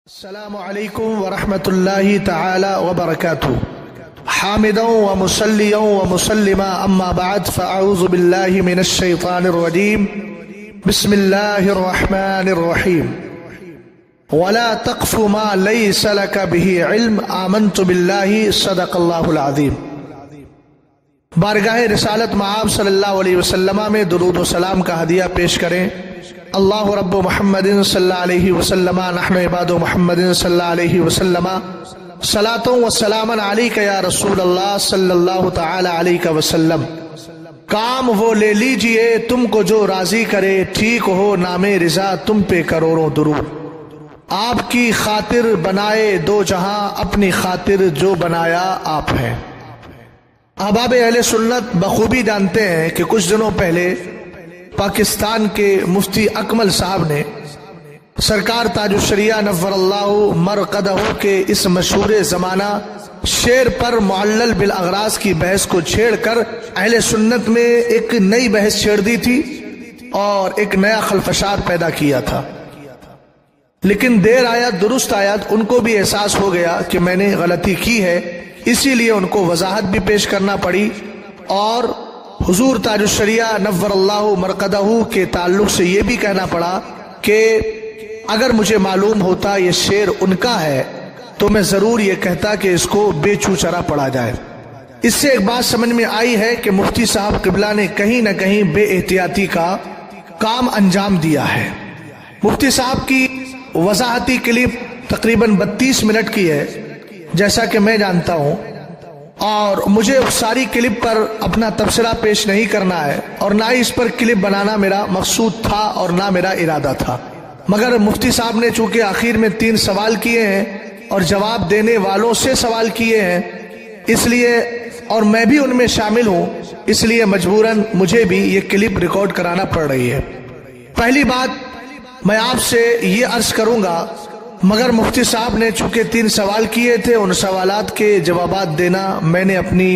السلام علیکم ورحمۃ اللہ تعالی وبرکاتہ حامدا ومصلیا ومسلما اما بعد فاعوذ باللہ من الشیطان الرجیم بسم اللہ الرحمن الرحیم ولا تقف ما لیس لک به علم آمنت باللہ صدق اللہ العظیم۔ بارگاہ رسالت مآب صلی اللہ علیہ وسلم میں درود و سلام کا ہدیہ پیش کریں۔ اللہ رب محمد صلی اللہ علیہ وسلم نحن عباد محمد صلی اللہ علیہ وسلم صلاۃ و سلام علیک یا رسول اللہ صلی اللہ تعالی علیہ وسلم۔ کام وہ لے لیجئے تم کو جو راضی کرے، ٹھیک ہو نام رضا تم پہ کروڑوں درود۔ آپ کی خاطر بنائے دو جہاں، اپنی خاطر جو بنایا آپ ہیں۔ احباب اہل سنت بخوبی جانتے ہیں کہ کچھ دنوں پہلے پاکستان کے مفتی اکمل صاحب نے سرکار تاج الشریعہ نور اللہ مرقدہ کے اس مشہور زمانہ شعر پر معلل بالاغراض کی بحث کو چھیڑ کر اہل سنت میں ایک نئی بحث چھیڑ دی تھی اور ایک نیا خلفشار پیدا کیا تھا۔ لیکن دیر آیت درست آیت ان کو بھی احساس ہو گیا کہ میں نے غلطی کی ہے، اسی لیے ان کو وضاحت بھی پیش کرنا پڑی اور حضور تاج الشریعہ نور اللہ مرقدہ کے تعلق سے یہ بھی کہنا پڑا کہ اگر مجھے معلوم ہوتا یہ شعر ان کا ہے تو میں ضرور یہ کہتا کہ اس کو بے چوچرا پڑھا جائے۔ اس سے ایک بات سمجھ میں آئی ہے کہ مفتی صاحب قبلہ نے کہیں نہ کہیں بے احتیاطی کا کام انجام دیا ہے۔ مفتی صاحب کی وضاحتی کلپ تقریباً 32 منٹ کی ہے جیسا کہ میں جانتا ہوں، اور مجھے اس ساری کلپ پر اپنا تبصرہ پیش نہیں کرنا ہے اور نہ ہی اس پر کلپ بنانا میرا مقصود تھا اور نہ میرا ارادہ تھا، مگر مفتی صاحب نے چونکہ آخر میں 3 سوال کیے ہیں اور جواب دینے والوں سے سوال کیے ہیں، اس لیے اور میں بھی ان میں شامل ہوں، اس لیے مجبوراً مجھے بھی یہ کلپ ریکارڈ کرانا پڑ رہی ہے۔ پہلی بات میں آپ سے یہ عرض کروں گا، مگر مفتی صاحب نے چونکہ 3 سوال کیے تھے، ان سوالات کے جوابات دینا میں نے اپنی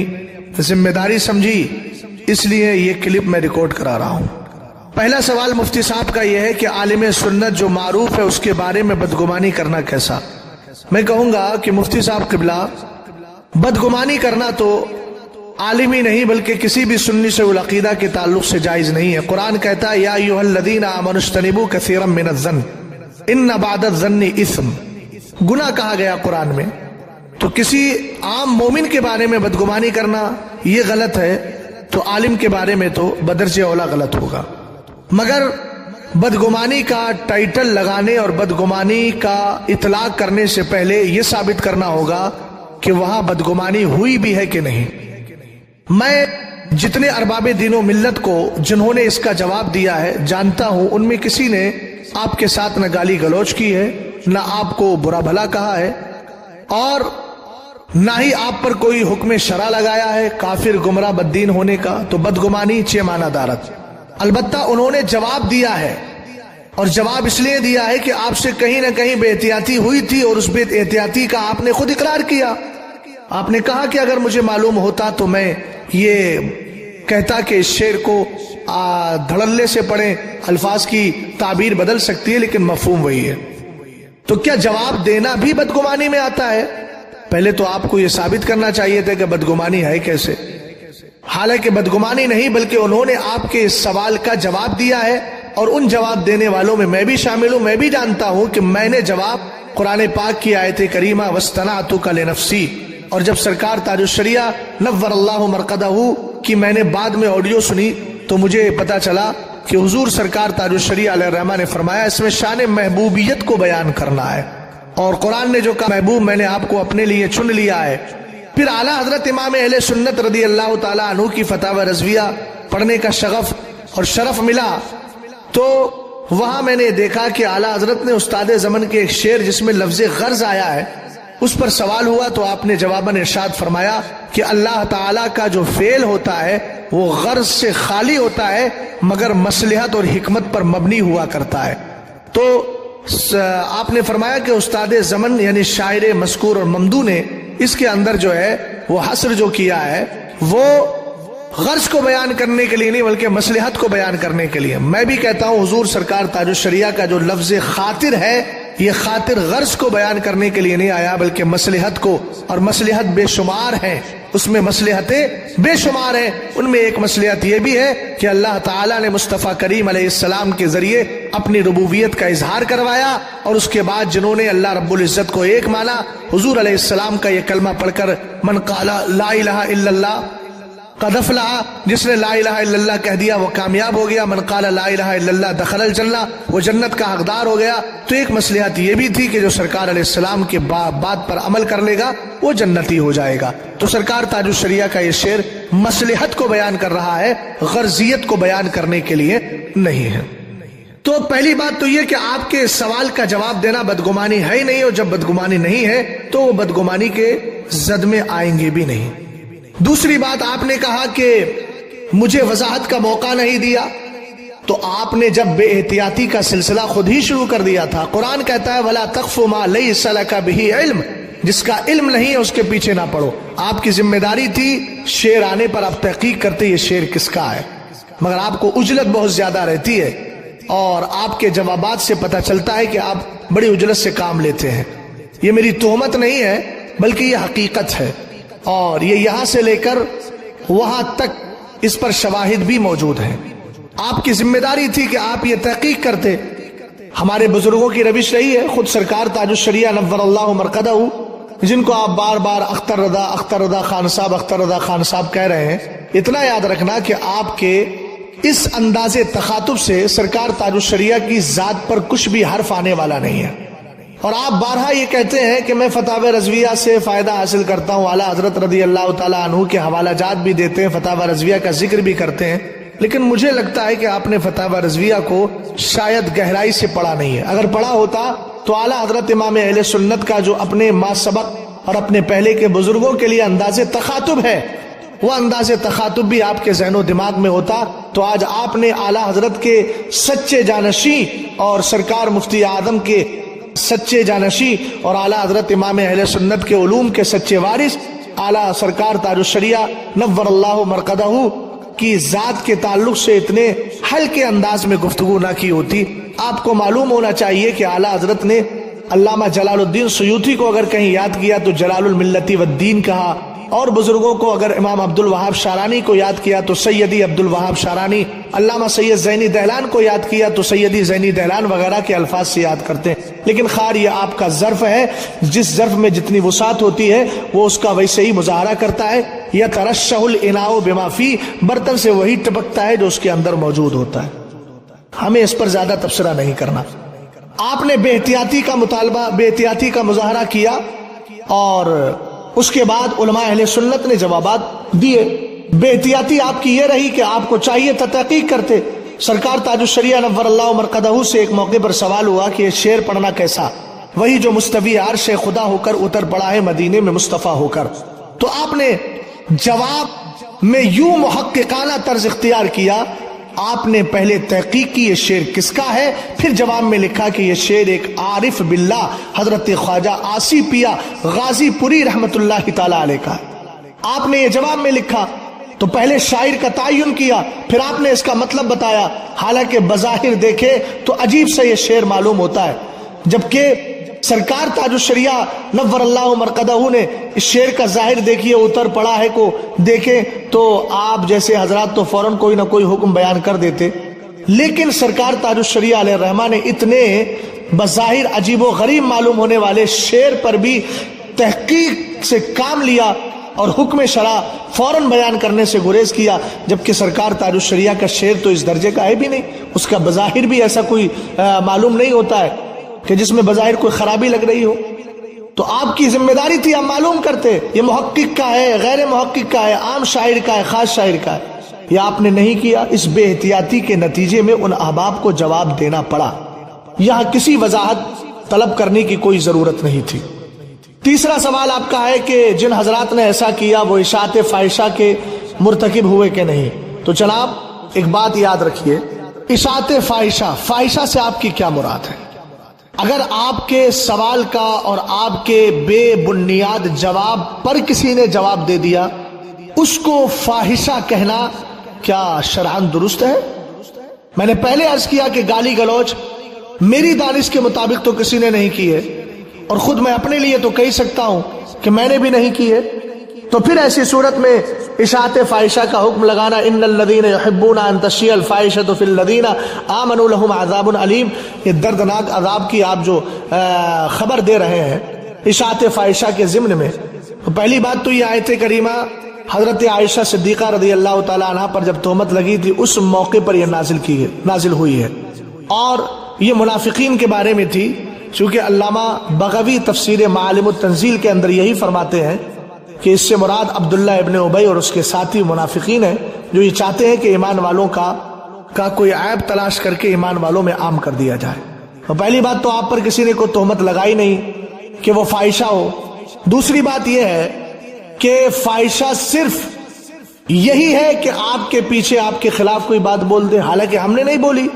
ذمہ داری سمجھی، اس لیے یہ کلپ میں ریکارڈ کرا رہا ہوں۔ پہلا سوال مفتی صاحب کا یہ ہے کہ عالم سنت جو معروف ہے اس کے بارے میں بدگمانی کرنا کیسا؟ میں کہوں گا کہ مفتی صاحب قبلہ بدگمانی کرنا تو عالم ہی نہیں بلکہ کسی بھی سنی سے العقیدہ کے تعلق سے جائز نہیں ہے۔ قرآن کہتا ہے یا ایھا الذین آمنوا اجتنبوا کثیرا من الظن ان بعد الظن اثم، گناہ کہا گیا قرآن میں، تو کسی عام مومن کے بارے میں بدگمانی کرنا یہ غلط ہے تو عالم کے بارے میں تو بدرجہ اولا غلط ہوگا۔ مگر بدگمانی کا ٹائٹل لگانے اور بدگمانی کا اطلاق کرنے سے پہلے یہ ثابت کرنا ہوگا کہ وہاں بدگمانی ہوئی بھی ہے کہ نہیں۔ میں جتنے ارباب دین و ملت کو جنہوں نے اس کا جواب دیا ہے جانتا ہوں، ان میں کسی نے آپ کے ساتھ نہ گالی گلوچ کی ہے، نہ آپ کو برا بھلا کہا ہے، اور نہ ہی آپ پر کوئی حکم شرع لگایا ہے کافر گمراہ بددین ہونے کا، تو بدگمانی چے معنی دارت۔ البتہ انہوں نے جواب دیا ہے، اور جواب اس لیے دیا ہے کہ آپ سے کہیں نہ کہیں بے احتیاطی ہوئی تھی اور اس بے احتیاطی کا آپ نے خود اقرار کیا۔ آپ نے کہا کہ اگر مجھے معلوم ہوتا تو میں یہ کہتا کہ اس شعر کو دھڑلے سے پڑھیں، الفاظ کی تعبیر بدل سکتی ہے لیکن مفہوم وہی ہے۔ تو کیا جواب دینا بھی بدگمانی میں آتا ہے؟ پہلے تو آپ کو یہ ثابت کرنا چاہیے تھا کہ بدگمانی ہے کیسے۔ حالانکہ بدگمانی نہیں بلکہ انہوں نے آپ کے اس سوال کا جواب دیا ہے، اور ان جواب دینے والوں میں میں بھی شامل ہوں۔ میں بھی جانتا ہوں کہ میں نے جواب قرآن پاک کی آیت کریمہ وَاصْطَنَعْتُكَ لِنَفْسِي، اور جب سرکار تاج الشریعہ نور اللہ مرقدہ کی میں نے بعد میں آڈیو سنی تو مجھے پتا چلا کہ حضور سرکار تاج الشریعہ علیہ الرحمہ نے فرمایا اس میں شان محبوبیت کو بیان کرنا ہے، اور قرآن نے جو کہا محبوب میں نے آپ کو اپنے لیے چن لیا ہے۔ پھر اعلیٰ حضرت امام اہل سنت رضی اللہ تعالیٰ عنہ کی فتاوی رضویہ پڑھنے کا شغف اور شرف ملا، تو وہاں میں نے دیکھا کہ اعلیٰ حضرت نے استاد زمن کے ایک شعر جس میں لفظ غرض آیا ہے اس پر سوال ہوا، تو آپ نے جواباً ارشاد فرمایا کہ اللہ تعالیٰ کا جو فعل ہوتا ہے وہ غرض سے خالی ہوتا ہے مگر مصلحت اور حکمت پر مبنی ہوا کرتا ہے۔ تو آپ نے فرمایا کہ استاد زمن یعنی شاعر مذکور اور ممدوح نے اس کے اندر جو ہے وہ حصر جو کیا ہے وہ غرض کو بیان کرنے کے لیے نہیں بلکہ مصلحت کو بیان کرنے کے لیے۔ میں بھی کہتا ہوں حضور سرکار تاج الشریعہ کا جو لفظ خاطر ہے یہ خاطر غرض کو بیان کرنے کے لیے نہیں آیا بلکہ مصلحت کو، اور مصلحت بے شمار ہے، اس میں مصلحتیں بے شمار ہیں۔ ان میں ایک مصلحت یہ بھی ہے کہ اللہ تعالیٰ نے مصطفیٰ کریم علیہ السلام کے ذریعے اپنی ربوبیت کا اظہار کروایا، اور اس کے بعد جنہوں نے اللہ رب العزت کو ایک مانا، حضور علیہ السلام کا یہ کلمہ پڑھ کر من قال لا الہ الا اللہ قد افلح، جس نے لا الہ الا اللہ کہہ دیا وہ کامیاب ہو گیا، من قال لا الہ الا اللہ دخل الجنہ، وہ جنت کا حقدار ہو گیا۔ تو ایک مصلحت یہ بھی تھی کہ جو سرکار علیہ السلام کے بات پر عمل کر لے گا وہ جنتی ہو جائے گا۔ تو سرکار تاج الشریعہ کا یہ شعر مصلحت کو بیان کر رہا ہے، غرضیت کو بیان کرنے کے لیے نہیں ہے۔ تو پہلی بات تو یہ کہ آپ کے سوال کا جواب دینا بدگمانی ہے ہی نہیں، اور جب بدگمانی نہیں ہے تو وہ بدگمانی کے زد میں آئیں گے بھی نہیں۔ دوسری بات، آپ نے کہا کہ مجھے وضاحت کا موقع نہیں دیا، تو آپ نے جب بے احتیاطی کا سلسلہ خود ہی شروع کر دیا تھا۔ قرآن کہتا ہے وَلَا تَقْفُ مَا لَيْسَ لَكَ بِهِ عِلْمٌ، جس کا علم نہیں ہے اس کے پیچھے نہ پڑو۔ آپ کی ذمہ داری تھی شعر آنے پر آپ تحقیق کرتے یہ شعر کس کا ہے، مگر آپ کو عجلت بہت زیادہ رہتی ہے، اور آپ کے جوابات سے پتہ چلتا ہے کہ آپ بڑی عجلت سے کام لیتے ہیں۔ یہ میری تہمت نہیں ہے بلکہ یہ حقیقت ہے، اور یہ یہاں سے لے کر وہاں تک اس پر شواہد بھی موجود ہیں۔ آپ کی ذمہ داری تھی کہ آپ یہ تحقیق کرتے۔ ہمارے بزرگوں کی روش رہی ہے، خود سرکار تاج الشریعہ نور اللہ مرقدہ، جن کو آپ بار بار اختر رضا خان صاحب کہہ رہے ہیں، اتنا یاد رکھنا کہ آپ کے اس انداز تخاطب سے سرکار تاج الشریعہ کی ذات پر کچھ بھی حرف آنے والا نہیں ہے، اور آپ بارہا یہ کہتے ہیں کہ میں فتاوی رضویہ سے فائدہ حاصل کرتا ہوں، اعلیٰ حضرت رضی اللہ تعالیٰ عنہ کے حوالہ جات بھی دیتے ہیں، فتاوی رضویہ کا ذکر بھی کرتے ہیں، لیکن مجھے لگتا ہے کہ آپ نے فتاوی رضویہ کو شاید گہرائی سے پڑھا نہیں ہے۔ اگر پڑھا ہوتا تو اعلیٰ حضرت امام اہل سنت کا جو اپنے ما سبق اور اپنے پہلے کے بزرگوں کے لیے انداز تخاطب ہے، وہ انداز تخاطب بھی آپ کے ذہن و دماغ میں ہوتا تو آج آپ نے اعلیٰ حضرت کے سچے جانشین اور سرکار مفتی اعظم کے سچے جانشین اور اعلیٰ حضرت امام اہل سنت کے علوم کے سچے وارث اعلیٰ سرکار تاج الشریعہ نور اللہ مرقدہ کی ذات کے تعلق سے اتنے ہلکے انداز میں گفتگو نہ کی ہوتی۔ آپ کو معلوم ہونا چاہیے کہ اعلیٰ حضرت نے علامہ جلال الدین سیوطی کو اگر کہیں یاد کیا تو جلال الملتی والدین کہا، اور بزرگوں کو اگر امام عبد الوہاب شارانی کو یاد کیا تو سیدی عبد الوہاب شارانی، علامہ سید زینی دہلان کو یاد کیا تو سیدی زینی دہلان وغیرہ کے الفاظ سے یاد کرتے ہیں۔ لیکن خیر یہ آپ کا ظرف ہے، جس ظرف میں جتنی وسعت ہوتی ہے وہ اس کا ویسے ہی مظاہرہ کرتا ہے۔ یترشح الاناء بما فی، برتن سے وہی ٹپکتا ہے جو اس کے اندر موجود ہوتا ہے۔ ہمیں اس پر زیادہ تبصرہ نہیں کرنا۔ آپ نے بے احتیاطی کا مطالبہ، بے احتیاطی کا مظاہرہ کیا، اور اس کے بعد علماء اہل سنت نے جوابات دیے۔ بے احتیاطی آپ کی یہ رہی کہ آپ کو چاہیے تھا تحقیق کرتے۔ سرکار تاج الشریعہ نور اللہ مرقدہ سے ایک موقع پر سوال ہوا کہ یہ شعر پڑھنا کیسا، وہی جو مستوی عرش خدا ہو کر اتر پڑا ہے مدینے میں مصطفیٰ ہو کر۔ تو آپ نے جواب میں یوں محققانہ طرز اختیار کیا، آپ نے پہلے تحقیق کی یہ شعر کس کا ہے، پھر جواب میں لکھا کہ یہ شعر ایک عارف باللہ حضرت خواجہ آسی پیا غازی پوری رحمت اللہ تعالی علیہ کا ہے۔ آپ نے یہ جواب میں لکھا تو پہلے شاعر کا تعین کیا، پھر آپ نے اس کا مطلب بتایا، حالانکہ بظاہر دیکھے تو عجیب سے یہ شعر معلوم ہوتا ہے، جبکہ سرکار تاج الشریعہ نور اللہ مرقدہ نے اس شعر کا ظاہر دیکھیے اتر پڑا ہے کو دیکھیں تو آپ جیسے حضرات تو فوراً کوئی نہ کوئی حکم بیان کر دیتے، لیکن سرکار تاج الشریعہ علیہ الرحمہ نے اتنے بظاہر عجیب و غریب معلوم ہونے والے شعر پر بھی تحقیق سے کام لیا اور حکم شرع فوراً بیان کرنے سے گریز کیا، جبکہ سرکار تاج الشریعہ کا شعر تو اس درجے کا ہے بھی نہیں، اس کا بظاہر بھی ایسا کوئی معلوم نہیں ہوتا ہے کہ جس میں بظاہر کوئی خرابی لگ رہی ہو۔ تو آپ کی ذمہ داری تھی آپ معلوم کرتے، یہ محقق کا ہے، غیر محقق کا ہے، عام شاعر کا ہے، خاص شاعر کا ہے، یہ آپ نے نہیں کیا۔ اس بے احتیاطی کے نتیجے میں ان احباب کو جواب دینا پڑا، یہاں کسی وضاحت طلب کرنے کی کوئی ضرورت نہیں تھی۔ تیسرا سوال آپ کا ہے کہ جن حضرات نے ایسا کیا وہ اشاعت فاحشہ کے مرتکب ہوئے کہ نہیں؟ تو جناب ایک بات یاد رکھیے، اشاعت فاحشہ سے آپ کی کیا مراد ہے؟ اگر آپ کے سوال کا اور آپ کے بے بنیاد جواب پر کسی نے جواب دے دیا، اس کو فاحشہ کہنا کیا شرعاً درست ہے؟ میں نے پہلے عرض کیا کہ گالی گلوچ میری دانش کے مطابق تو کسی نے نہیں کی ہے، اور خود میں اپنے لیے تو کہہ سکتا ہوں کہ میں نے بھی نہیں کی ہے، تو پھر ایسی صورت میں اشاعت فاحشہ کا حکم لگانا، ان الذین یحبون ان تشیع الفاحشۃ فی الذین آمنوا لهم عذاب علیم، یہ دردناک عذاب کی آپ جو خبر دے رہے ہیں اشاعت فاحشہ کے ضمن میں. تو پہلی بات تو یہ آیت کریمہ حضرت عائشہ صدیقہ رضی اللہ تعالی عنہ پر جب تہمت لگی تھی اس موقع پر یہ نازل ہوئی ہے، اور یہ منافقین کے بارے میں تھی، چونکہ علامہ بغوی تفسیر معالم التنزیل کے اندر یہی فرماتے ہیں کہ اس سے مراد عبداللہ ابن ابی اور اس کے ساتھی منافقین ہیں جو یہ چاہتے ہیں کہ ایمان والوں کا کوئی عیب تلاش کر کے ایمان والوں میں عام کر دیا جائے. تو پہلی بات تو آپ پر کسی نے کوئی تہمت لگائی نہیں کہ وہ فاحشہ ہو. دوسری بات یہ ہے کہ فاحشہ صرف یہی ہے کہ آپ کے پیچھے آپ کے خلاف کوئی بات بول دے، حالانکہ ہم نے نہیں بولی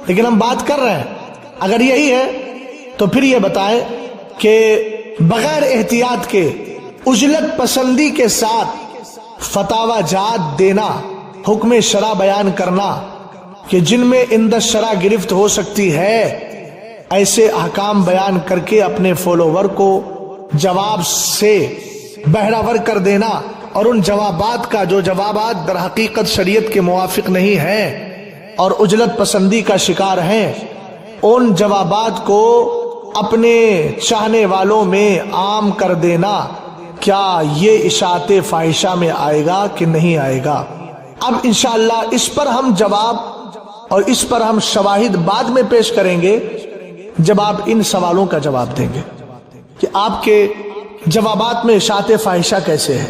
لیکن ہم بات کر رہے ہیں. اگر یہی ہے تو پھر یہ بتائیں کہ بغیر احتیاط کے اجلت پسندی کے ساتھ فتاوی جات دینا، حکم شرع بیان کرنا کہ جن میں عند الشرع گرفت ہو سکتی ہے، ایسے احکام بیان کر کے اپنے فالوور کو جواب سے بہراور کر دینا، اور ان جوابات کا جو جوابات در حقیقت شریعت کے موافق نہیں ہیں اور اجلت پسندی کا شکار ہیں، ان جوابات کو اپنے چاہنے والوں میں عام کر دینا، کیا یہ اشاعت فاحشہ میں آئے گا کہ نہیں آئے گا؟ اب انشاءاللہ اس پر ہم جواب اور اس پر ہم شواہد بعد میں پیش کریں گے جب آپ ان سوالوں کا جواب دیں گے کہ آپ کے جوابات میں اشاعت فاحشہ کیسے ہے.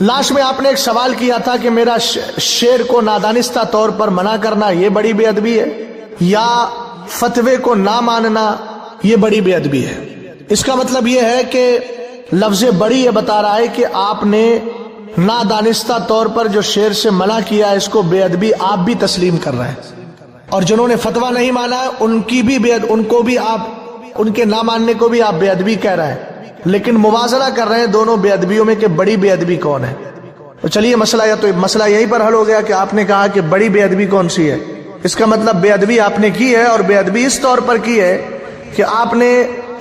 لاسٹ میں آپ نے ایک سوال کیا تھا کہ میرا شعر کو نادانستہ طور پر منع کرنا یہ بڑی بے ادبی ہے، یا فتوے کو نہ ماننا یہ بڑی بے ادبی ہے. اس کا مطلب یہ ہے کہ لفظ بڑی یہ بتا رہا ہے کہ آپ نے نادانستہ طور پر جو شعر سے منع کیا اس کو بے ادبی آپ بھی تسلیم کر رہے ہیں، اور جنہوں نے فتویٰ نہیں مانا ان کو بھی آپ ان کے نہ ماننے کو بھی آپ بے ادبی کہہ رہے ہیں، لیکن موازنہ کر رہے ہیں دونوں بے ادبیوں میں کہ بڑی بے ادبی کون ہے. تو چلیے مسئلہ یہی پر حل ہو گیا کہ آپ نے کہا کہ بڑی بے ادبی کون سی ہے. اس کا مطلب بے ادبی آپ نے کی ہے، اور بے ادبی اس طور پر کی ہے کہ آپ نے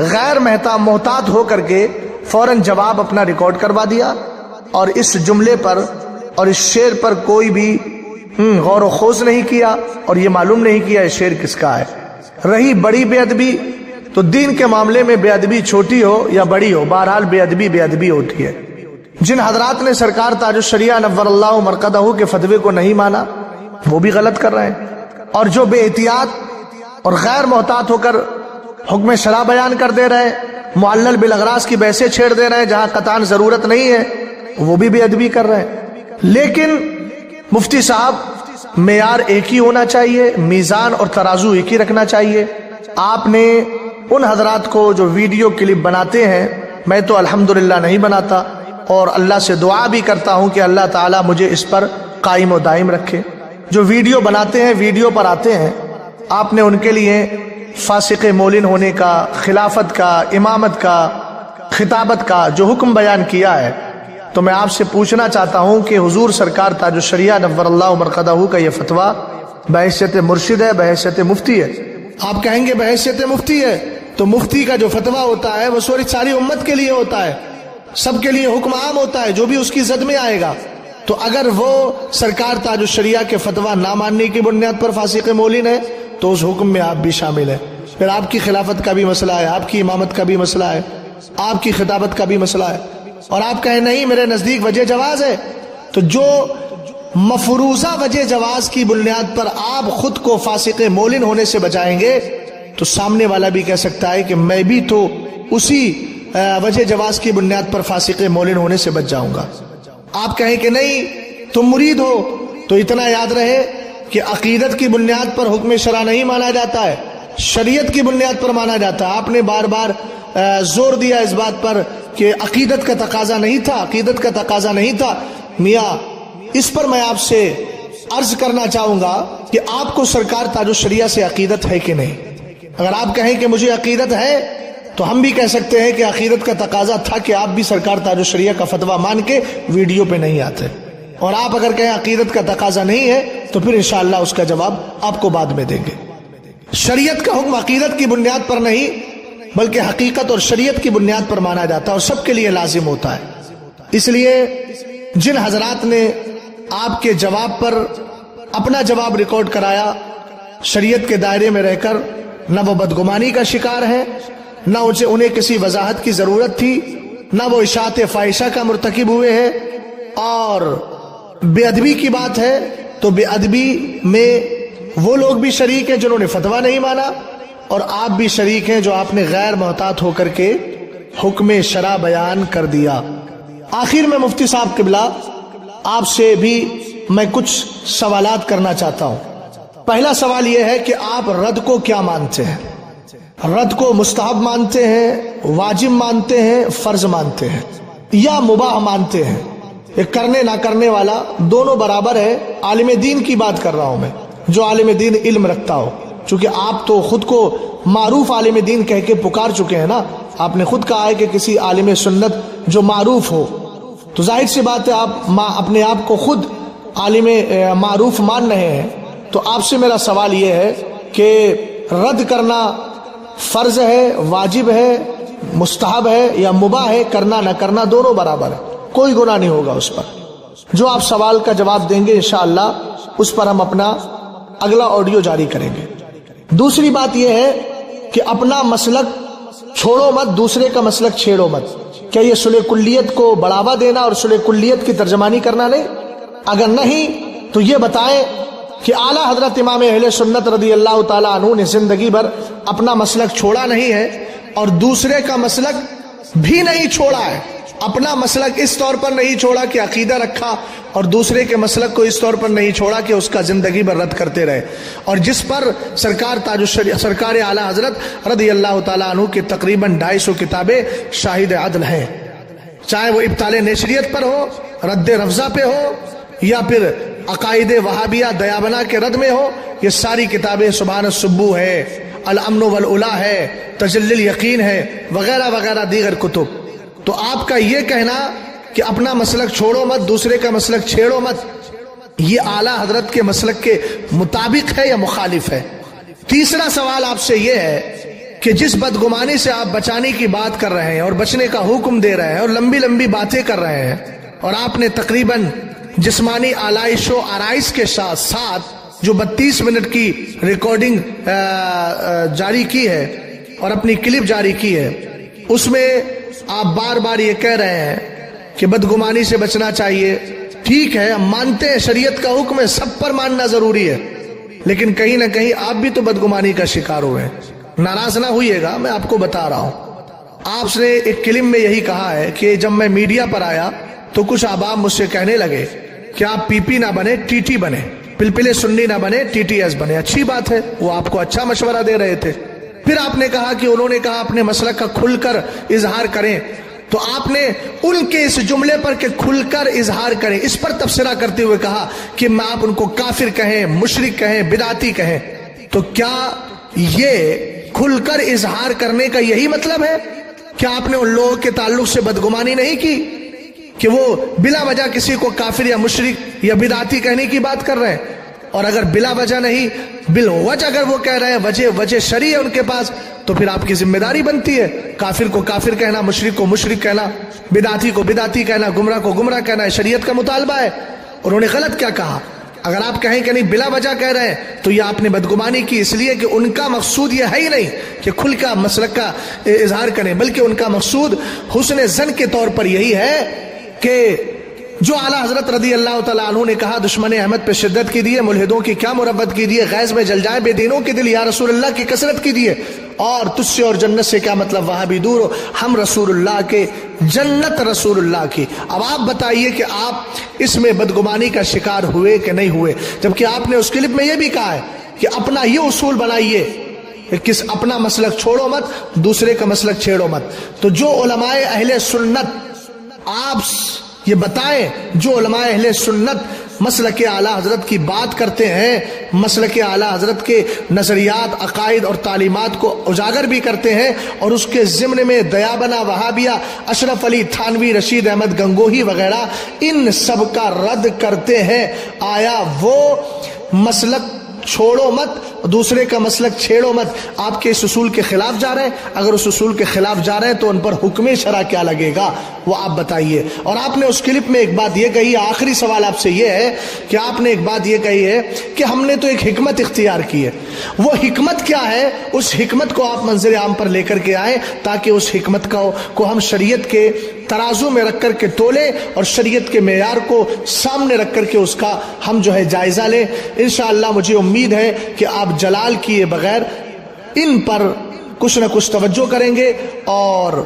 غیر محتاط ہو کر کے فوراً جواب اپنا ریکارڈ کروا دیا، اور اس جملے پر اور اس شعر پر کوئی بھی غور و خوض نہیں کیا، اور یہ معلوم نہیں کیا یہ شعر کس کا ہے. رہی بڑی بے ادبی، تو دین کے معاملے میں بے ادبی چھوٹی ہو یا بڑی ہو، بہرحال بے ادبی ہوتی ہے. جن حضرات نے سرکار تاج الشریعہ نور اللہ مرقدہ کے فتوے کو نہیں مانا وہ بھی غلط کر رہے ہیں، اور جو بے احتیاط اور غیر محتاط ہو کر حکم شرع بیان کر دے رہے ہیں، معلل بالاغراض کی بحثیں چھیڑ دے رہے ہیں جہاں قطعاً ضرورت نہیں ہے، وہ بھی بے ادبی کر رہے ہیں. لیکن مفتی صاحب معیار ایک ہی ہونا چاہیے، میزان اور ترازو ایک ہی رکھنا چاہیے. آپ نے ان حضرات کو جو ویڈیو کلپ بناتے ہیں، میں تو الحمدللہ نہیں بناتا، اور اللہ سے دعا بھی کرتا ہوں کہ اللہ تعالیٰ مجھے اس پر قائم و دائم رکھے. جو ویڈیو بناتے ہیں، ویڈیو پر آتے ہیں، آپ نے ان کے لیے فاسق مولن ہونے کا، خلافت کا، امامت کا، خطابت کا جو حکم بیان کیا ہے، تو میں آپ سے پوچھنا چاہتا ہوں کہ حضور سرکار تاج الشریعہ نور اللہ مرقدہ کا یہ فتویٰ بحیثیت مرشد ہے، بحیثیت مفتی ہے؟ آپ کہیں گے بحیثیت مفتی ہے تو مفتی کا جو فتویٰ ہوتا ہے وہ ساری امت کے لیے ہوتا ہے، سب کے لیے حکم عام ہوتا ہے جو بھی اس کی زد میں آئے گا. تو اگر وہ سرکار تاج الشریعہ کے فتویٰ نہ ماننے کی بنیاد پر فاسق مولن ہے تو اس حکم میں آپ بھی شامل ہیں. پھر آپ کی خلافت کا بھی مسئلہ ہے، آپ کی امامت کا بھی مسئلہ ہے، آپ کی خطابت کا بھی مسئلہ ہے، اور آپ کہیں نہیں میرے نزدیک وجہ جواز ہے، تو جو مفروضہ وجہ جواز کی بنیاد پر آپ خود کو فاسق مولن ہونے سے بچائیں گے تو سامنے والا بھی کہہ سکتا ہے کہ میں بھی تو اسی وجہ جواز کی بنیاد پر فاسق مولن ہونے سے بچ جاؤں گا. آپ کہیں کہ نہیں تم مرید ہو تو اتنا یاد رہے کہ عقیدت کی بنیاد پر حکم شرع نہیں مانا جاتا ہے، شریعت کی بنیاد پر مانا جاتا ہے. آپ نے بار بار زور دیا اس بات پر کہ عقیدت کا تقاضا نہیں تھا. میاں اس پر میں آپ سے عرض کرنا چاہوں گا کہ آپ کو سرکار تاج الشریعہ سے عقیدت ہے کہ نہیں؟ اگر آپ کہیں کہ مجھے عقیدت ہے تو ہم بھی کہہ سکتے ہیں کہ عقیدت کا تقاضا تھا کہ آپ بھی سرکار تاج الشریعہ کا فتویٰ مان کے ویڈیو پہ نہیں آتے. اور آپ اگر کہیں عقیدت کا تقاضا نہیں ہے تو پھر انشاءاللہ اس کا جواب آپ کو بعد میں دیں گے. شریعت کا حکم عقیدت کی بنیاد پر نہیں بلکہ حقیقت اور شریعت کی بنیاد پر مانا جاتا ہے اور سب کے لیے لازم ہوتا ہے. اس لیے جن حضرات نے آپ کے جواب پر اپنا جواب ریکارڈ کرایا شریعت کے دائرے میں رہ کر نہ وہ بدگمانی کا شکار ہے، نہ انہیں کسی وضاحت کی ضرورت تھی، نہ وہ اشاعت فاحشہ کا مرتکب ہوئے ہیں. اور بے ادبی کی بات ہے تو بے ادبی میں وہ لوگ بھی شریک ہیں جنہوں نے فتویٰ نہیں مانا، اور آپ بھی شریک ہیں جو آپ نے غیر محتاط ہو کر کے حکم شرع بیان کر دیا. آخر میں مفتی صاحب قبلہ آپ سے بھی میں کچھ سوالات کرنا چاہتا ہوں. پہلا سوال یہ ہے کہ آپ رد کو کیا مانتے ہیں؟ رد کو مستحب مانتے ہیں، واجب مانتے ہیں، فرض مانتے ہیں، یا مباح مانتے ہیں؟ یہ کرنے نہ کرنے والا دونوں برابر ہے. عالم دین کی بات کر رہا ہوں میں، جو عالم دین علم رکھتا ہو. چونکہ آپ تو خود کو معروف عالم دین کہہ کے پکار چکے ہیں نا، آپ نے خود کہا ہے کہ کسی عالم سنت جو معروف ہو، تو ظاہر سی بات ہے آپ اپنے آپ کو خود عالم معروف مان رہے ہیں. تو آپ سے میرا سوال یہ ہے کہ رد کرنا فرض ہے، واجب ہے، مستحب ہے یا مباح ہے؟ کرنا نہ کرنا دونوں برابر ہے، کوئی گناہ نہیں ہوگا اس پر. جو آپ سوال کا جواب دیں گے انشاءاللہ اس پر ہم اپنا اگلا آڈیو جاری کریں گے. دوسری بات یہ ہے کہ اپنا مسلک چھوڑو مت، دوسرے کا مسلک چھیڑو مت. کیا یہ صلح کلیت کو بڑھاوا دینا اور صلح کلیت کی ترجمانی کرنا نہیں؟ اگر نہیں تو یہ بتائیں کہ اعلیٰ حضرت امام اہل سنت رضی اللہ تعالیٰ عنہ نے زندگی بھر اپنا مسلک چھوڑا نہیں ہے اور دوسرے کا مسلک بھی نہیں چھوڑا ہے. اپنا مسلک اس طور پر نہیں چھوڑا کہ عقیدہ رکھا، اور دوسرے کے مسلک کو اس طور پر نہیں چھوڑا کہ اس کا زندگی بھر رد کرتے رہے. اور جس پر سرکار اعلیٰ حضرت رضی اللہ تعالیٰ عنہ کے تقریباً 250 کتابیں شاہد عدل ہیں، چاہے وہ ابطال نیچریت پر ہو، رد رفضہ پہ ہو، یا پھر عقائد وہابیہ دیابنا کے رد میں ہو. یہ ساری کتابیں سبحان السبو ہے، الامن والعلا ہے، تجلی الیقین ہے، وغیرہ وغیرہ دیگر کتب. تو آپ کا یہ کہنا کہ اپنا مسلک چھوڑو مت، دوسرے کا مسلک چھیڑو مت، یہ اعلیٰ حضرت کے مسلک کے مطابق ہے یا مخالف ہے؟ تیسرا سوال آپ سے یہ ہے کہ جس بدگمانی سے آپ بچانے کی بات کر رہے ہیں اور بچنے کا حکم دے رہے ہیں اور لمبی لمبی باتیں کر رہے ہیں، اور آپ نے تقریباً جسمانی آلائش و آرائش کے ساتھ جو 32 منٹ کی ریکارڈنگ جاری کی ہے اور اپنی کلپ جاری کی ہے، اس میں آپ بار بار یہ کہہ رہے ہیں کہ بدگمانی سے بچنا چاہیے. ٹھیک ہے، ہم مانتے ہیں شریعت کا حکم ہے، سب پر ماننا ضروری ہے، لیکن کہیں نہ کہیں آپ بھی تو بدگمانی کا شکار ہوئے ہیں. ناراض نہ ہوئیے گا، میں آپ کو بتا رہا ہوں. آپ نے ایک کلم میں یہی کہا ہے کہ جب میں میڈیا پر آیا تو کچھ احباب مجھ سے کہنے لگے کہ آپ پی پی نہ بنے، ٹی ٹی بنے، پلپل سنی نہ بنے، ٹی ٹی ایس بنے. اچھی بات ہے، وہ آپ کو اچھا مشورہ دے رہے تھے. پھر آپ نے کہا کہ انہوں نے کہا اپنے مسلک کا کھل کر اظہار کریں، تو آپ نے ان کے اس جملے پر کہ کھل کر اظہار کریں، اس پر تبصرہ کرتے ہوئے کہا کہ آپ ان کو کافر کہیں، مشرک کہیں، بدعتی کہیں. تو کیا یہ کھل کر اظہار کرنے کا یہی مطلب ہے؟ کیا آپ نے ان لوگوں کے تعلق سے بدگمانی نہیں کی کہ وہ بلا وجہ کسی کو کافر یا مشرک یا بدعتی کہنے کی بات کر رہے ہیں؟ اور اگر بلا وجہ نہیں، بالوجہ اگر وہ کہہ رہے ہیں، وجہ شرعی ہے ان کے پاس، تو پھر آپ کی ذمہ داری بنتی ہے کافر کو کافر کہنا، مشرک کو مشرک کہنا، بدعتی کو بدعتی کہنا، گمراہ کو گمراہ کہنا. شریعت کا مطالبہ ہے. انہوں نے غلط کیا کہا؟ اگر آپ کہیں کہ نہیں بلا وجہ کہہ رہے ہیں تو یہ آپ نے بدگمانی کی، اس لیے کہ ان کا مقصود یہ ہے ہی نہیں کہ کھل کا مسلک کا اظہار کریں، بلکہ ان کا مقصود حسن ظن کے طور پر یہی ہے کہ جو اعلیٰ حضرت رضی اللہ تعالیٰ عنہ نے کہا دشمن احمد پہ شدت کی دیے، ملحدوں کی کیا مربت کی دیے، غیظ میں جل جائے بے دینوں کے دل، یا رسول اللہ کی کثرت کی دیے، اور تجھ سے اور جنت سے کیا مطلب، وہاں بھی دور ہو، ہم رسول اللہ کے، جنت رسول اللہ کی. اب آپ بتائیے کہ آپ اس میں بدگمانی کا شکار ہوئے کہ نہیں ہوئے؟ جبکہ آپ نے اس کلپ میں یہ بھی کہا ہے کہ اپنا یہ اصول بنائیے کہ اپنا مسلک چھوڑو مت، دوسرے کا مسلک چھیڑو مت. تو جو علماء اہل سنت، آپ یہ بتائیں، جو علماء اہل سنت مسلک اعلیٰ حضرت کی بات کرتے ہیں، مسلک اعلیٰ حضرت کے نظریات، عقائد اور تعلیمات کو اجاگر بھی کرتے ہیں، اور اس کے ضمن میں دیابنا، وہابیہ، اشرف علی تھانوی، رشید احمد گنگوہی وغیرہ، ان سب کا رد کرتے ہیں، آیا وہ مسلک چھوڑو مت, دوسرے کا مسلک چھیڑو مت. آپ کے اس اصول کے خلاف جا رہے ہیں, اگر اس اصول کے خلاف جا رہے ہیں تو ان پر حکم شرع کیا لگے گا وہ آپ بتائیے. اور آپ نے اس کلپ میں ایک بات یہ کہی, آخری سوال آپ سے یہ ہے کہ آپ نے ایک بات یہ کہی ہے کہ ہم نے تو ایک حکمت اختیار کی ہے. وہ حکمت کیا ہے؟ اس حکمت کو آپ منظر عام پر لے کر کے آئیں تاکہ اس حکمت کو ہم شریعت کے ترازو میں رکھ کر کے تولیں اور شریعت کے معیار کو سامنے رکھ کر کے اس کا ہم جو ہے جائزہ لیں. انشاءاللہ مجھے امید ہے کہ آپ جلال کیے بغیر ان پر کچھ نہ کچھ توجہ کریں گے اور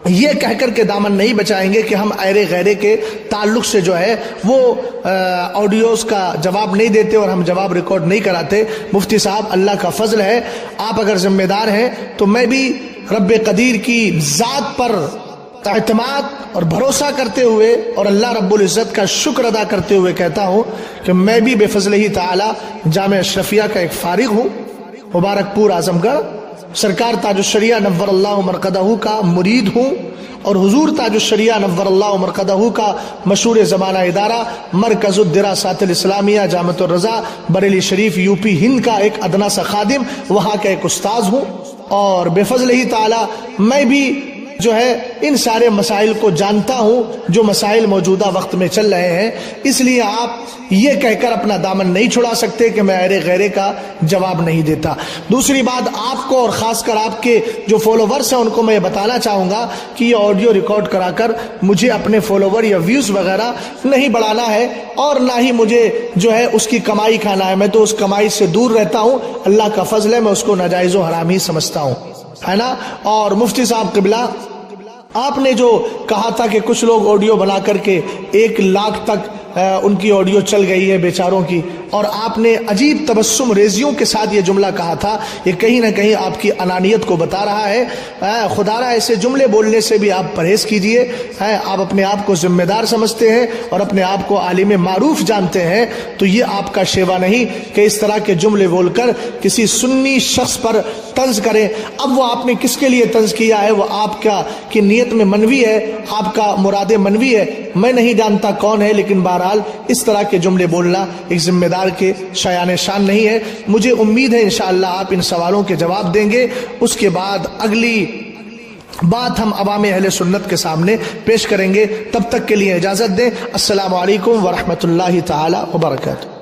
یہ کہہ کر کے دامن نہیں بچائیں گے کہ ہم ایرے غیرے کے تعلق سے جو ہے وہ آڈیوز کا جواب نہیں دیتے اور ہم جواب ریکارڈ نہیں کراتے. مفتی صاحب اللہ کا فضل ہے, آپ اگر ذمہ دار ہیں تو میں بھی رب قدیر کی ذات پر اعتماد اور بھروسہ کرتے ہوئے اور اللہ رب العزت کا شکر ادا کرتے ہوئے کہتا ہوں کہ میں بھی بے فضل ہی تعالی جامعہ اشرفیہ کا ایک فارغ ہوں, مبارک پور اعظم گڑھ, سرکار تاج الشریعہ نور اللہ مرقدہ کا مرید ہوں اور حضور تاج الشریعہ نور اللہ مرقدہ کا مشہور زمانہ ادارہ مرکز الدراسات الاسلامیہ جامعۃ الرضا بریلی شریف یو پی ہند کا ایک ادنا سا خادم, وہاں کا ایک استاذ ہوں. اور بے فضل ہی تعالی میں بھی جو ہے ان سارے مسائل کو جانتا ہوں جو مسائل موجودہ وقت میں چل رہے ہیں. اس لیے آپ یہ کہہ کر اپنا دامن نہیں چھڑا سکتے کہ میں ایرے غیرے کا جواب نہیں دیتا. دوسری بات, آپ کو اور خاص کر آپ کے جو فالوورز ہیں ان کو میں یہ بتانا چاہوں گا کہ یہ آڈیو ریکارڈ کرا کر مجھے اپنے فالوور یا ویوز وغیرہ نہیں بڑھانا ہے اور نہ ہی مجھے جو ہے اس کی کمائی کھانا ہے. میں تو اس کمائی سے دور رہتا ہوں, اللہ کا فضل ہے, میں اس کو ناجائز و حرام ہی سمجھتا ہوں, ہے نا. اور مفتی صاحب قبلہ, آپ نے جو کہا تھا کہ کچھ لوگ آڈیو بنا کر کے 1 لاکھ تک ان کی آڈیو چل گئی ہے بیچاروں کی, اور آپ نے عجیب تبسم ریزیوں کے ساتھ یہ جملہ کہا تھا, یہ کہیں نہ کہیں آپ کی انانیت کو بتا رہا ہے. خدارا ایسے جملے بولنے سے بھی آپ پرہیز کیجئے. آپ اپنے آپ کو ذمہ دار سمجھتے ہیں اور اپنے آپ کو عالم معروف جانتے ہیں, تو یہ آپ کا شیوا نہیں کہ اس طرح کے جملے بول کر کسی سنی شخص پر طنز کریں. اب وہ آپ نے کس کے لیے طنز کیا ہے, وہ آپ کا کی نیت میں منوی ہے, آپ کا مراد منوی ہے, میں نہیں جانتا کون ہے, لیکن بہرحال اس طرح کے جملے بولنا ایک ذمہ دار کے شایان شان نہیں ہے. مجھے امید ہے انشاءاللہ آپ ان سوالوں کے جواب دیں گے. اس کے بعد اگلی بات ہم عوام اہل سنت کے سامنے پیش کریں گے. تب تک کے لیے اجازت دیں. السلام علیکم ورحمۃ اللہ تعالی وبرکاتہ.